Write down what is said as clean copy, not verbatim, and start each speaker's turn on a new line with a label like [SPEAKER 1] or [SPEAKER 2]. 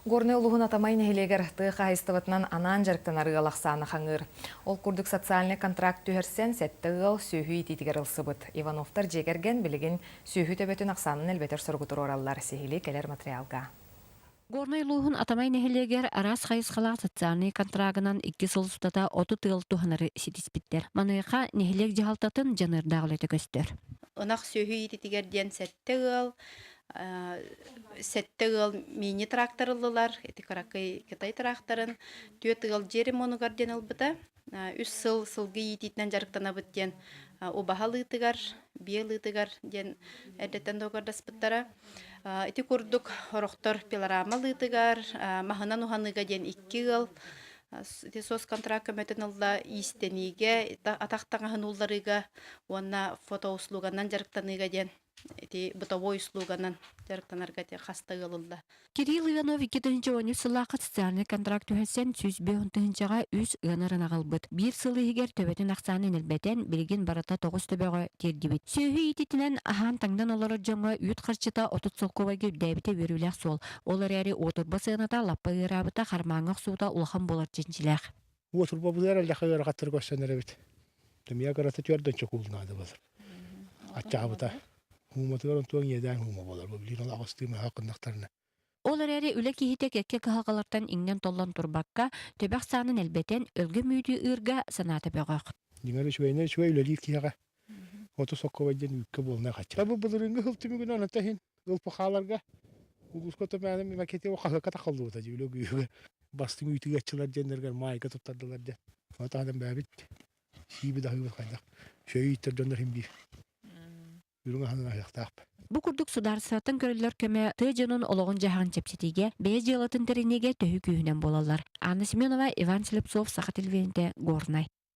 [SPEAKER 1] Горны улуғын атамай нехилегер тыға хайстыбытынан анан жарықтан арыгалақсаны қаңыр. Ол күрдік социальный контракт түйерсен сәтті ғыл сүйхүй титігер ылсыбыт. Ивановтар жегерген білігін сүйхүй төбетін ақсанын әлбетер сұрғытыр ораллар сехили келер материалға.
[SPEAKER 2] Горной луһун атамай нехилегер арас хайысқалақ социальный контрагынан 2 сыл сутата оты тыл туханары ситиспиттер. Маныйқа нехилег жахалтатын жанырдағылеті көстер.
[SPEAKER 3] Онақ сүйхүй титігерден сәтті ғыл мини тракторлылар, эти каракай китай тракторын, түйет ғыл жерім оны гарден ылбыта, 3 сылғы ететінен жарықтана бүттен, обағалы ұтығар, биел ұтығар ден әдеттен доғардас бұттара. Эти күрдік орықтар пилорамалы ұтығар, мағынан ұғаныға ден 2 ғыл, сос контракт көметін ұлда истенеге, атақтаңағын ұлдарыға, онна фото услуганнан жарықтаныға ден. Эти бытовой услуганан жарыктанарга те хастыгы ылда.
[SPEAKER 2] Кирилл Иванов 2010 сыллақы социальный контракт түйесен сүзбе онтығынчаға үз ғанырын ағылбыт. Bir сылы егер төбетін ақсанын әлбәтен білген барата 9 төбеға тердібіт. Сөйі ететінен ахан таңдан олары жоңға үйт қарчыта 30 солковай дәбіте веруләк сол. Олар әрі отырба сығыната лаппа ғырабыта қармаңық суыта улхан болар жіншіләқ.
[SPEAKER 4] Отырба бұлар әлі қағыр қаттыр көстенер әбіт. Дүмия қарата түрден чөк ұлынады бұлар. Атчағыбыта. Хуматығарын туан еден хума болар. Бұлын ағыстығын хақындақтарына.
[SPEAKER 2] Олар әрі үлі кейтек әкке қағалартан иңнен толлан турбаққа төбәқ санын әлбәтен өлгі мүйді ұрға санаты бөғақ.
[SPEAKER 4] Деңері шөй үлелік кейаға. Оты соққабайден үкке болына қачы. Табы бұлырыңғы ғылтымығын анатахин. Ғылпы қаларға. Ұғызқоты мәнім мәкете оқалыққа тақалды бұта. Үлі күйігі. Бастың үйтігі әтчілер дендерген майға тұптардылар ден. Ота адам бәбіт. Шейбі дағы бұл қайдақ. Шөй үйтір дөндер химбі.
[SPEAKER 2] Бу курдук сударсатын көрөлөр көмө тыжынын ологон жахан чепсетиге без жылатын теринеге төхү күйүнөн болалар. Анна Семенова, Иван Слепцов, Саха телевидениеде, Горный.